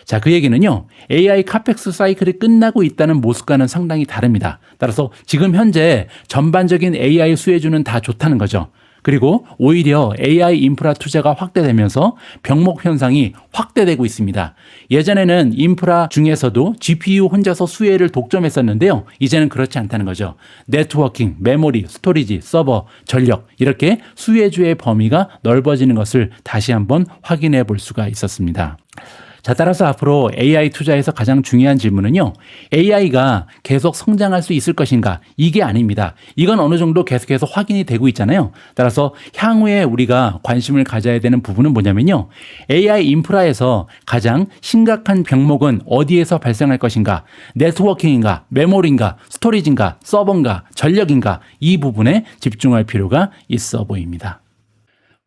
자, 그 얘기는요, AI 카펙스 사이클이 끝나고 있다는 모습과는 상당히 다릅니다. 따라서 지금 현재 전반적인 AI 수혜주는 다 좋다는 거죠. 그리고 오히려 AI 인프라 투자가 확대되면서 병목 현상이 확대되고 있습니다. 예전에는 인프라 중에서도 GPU 혼자서 수혜를 독점했었는데요. 이제는 그렇지 않다는 거죠. 네트워킹, 메모리, 스토리지, 서버, 전력, 이렇게 수혜주의 범위가 넓어지는 것을 다시 한번 확인해 볼 수가 있었습니다. 자, 따라서 앞으로 AI 투자에서 가장 중요한 질문은요, AI가 계속 성장할 수 있을 것인가? 이게 아닙니다. 이건 어느 정도 계속해서 확인이 되고 있잖아요. 따라서 향후에 우리가 관심을 가져야 되는 부분은 뭐냐면요, AI 인프라에서 가장 심각한 병목은 어디에서 발생할 것인가? 네트워킹인가? 메모리인가? 스토리지인가? 서버인가? 전력인가? 이 부분에 집중할 필요가 있어 보입니다.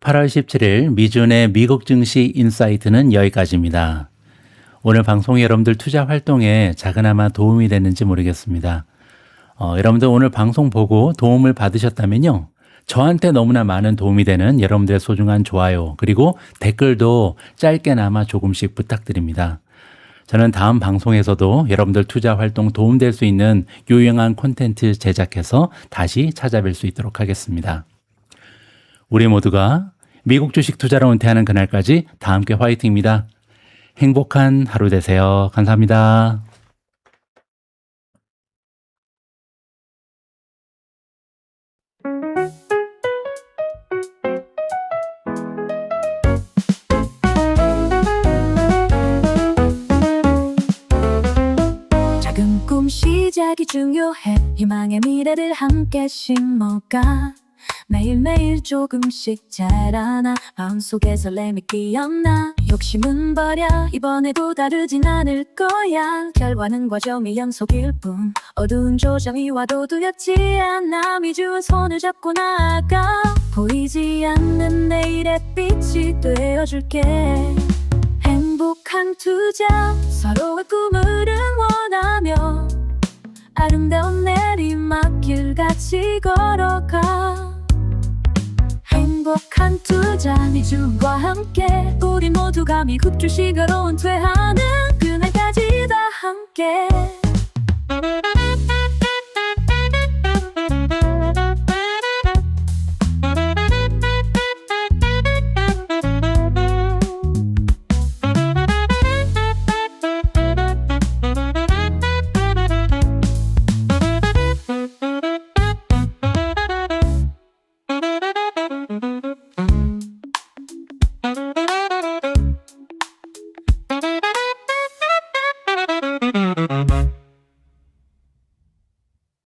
8월 17일 미준의 미국 증시 인사이트는 여기까지입니다. 오늘 방송 여러분들 투자 활동에 작은아마 도움이 됐는지 모르겠습니다. 여러분들 오늘 방송 보고 도움을 받으셨다면요, 저한테 너무나 많은 도움이 되는 여러분들의 소중한 좋아요, 그리고 댓글도 짧게나마 조금씩 부탁드립니다. 저는 다음 방송에서도 여러분들 투자 활동 도움될 수 있는 유용한 콘텐츠 제작해서 다시 찾아뵐 수 있도록 하겠습니다. 우리 모두가 미국 주식 투자로 은퇴하는 그날까지 다 함께 화이팅입니다. 행복한 하루 되세요. 감사합니다. 작은 꿈 시작이 중요해. 희망의 미래를 함께 심어가. 매일매일 조금씩 자라나 마음속에 설렘이 끼었나. 욕심은 버려, 이번에도 다르진 않을 거야. 결과는 과정의 연속일 뿐. 어두운 조정이 와도 두렵지 않아. 미주은 손을 잡고 나아가. 보이지 않는 내일의 빛이 되어줄게. 행복한 투자, 서로의 꿈을 응원하며 아름다운 내리막길 같이 걸어가. 행복 행복한 투자 미주와 함께 우리 모두 감히 극주시가로운 퇴한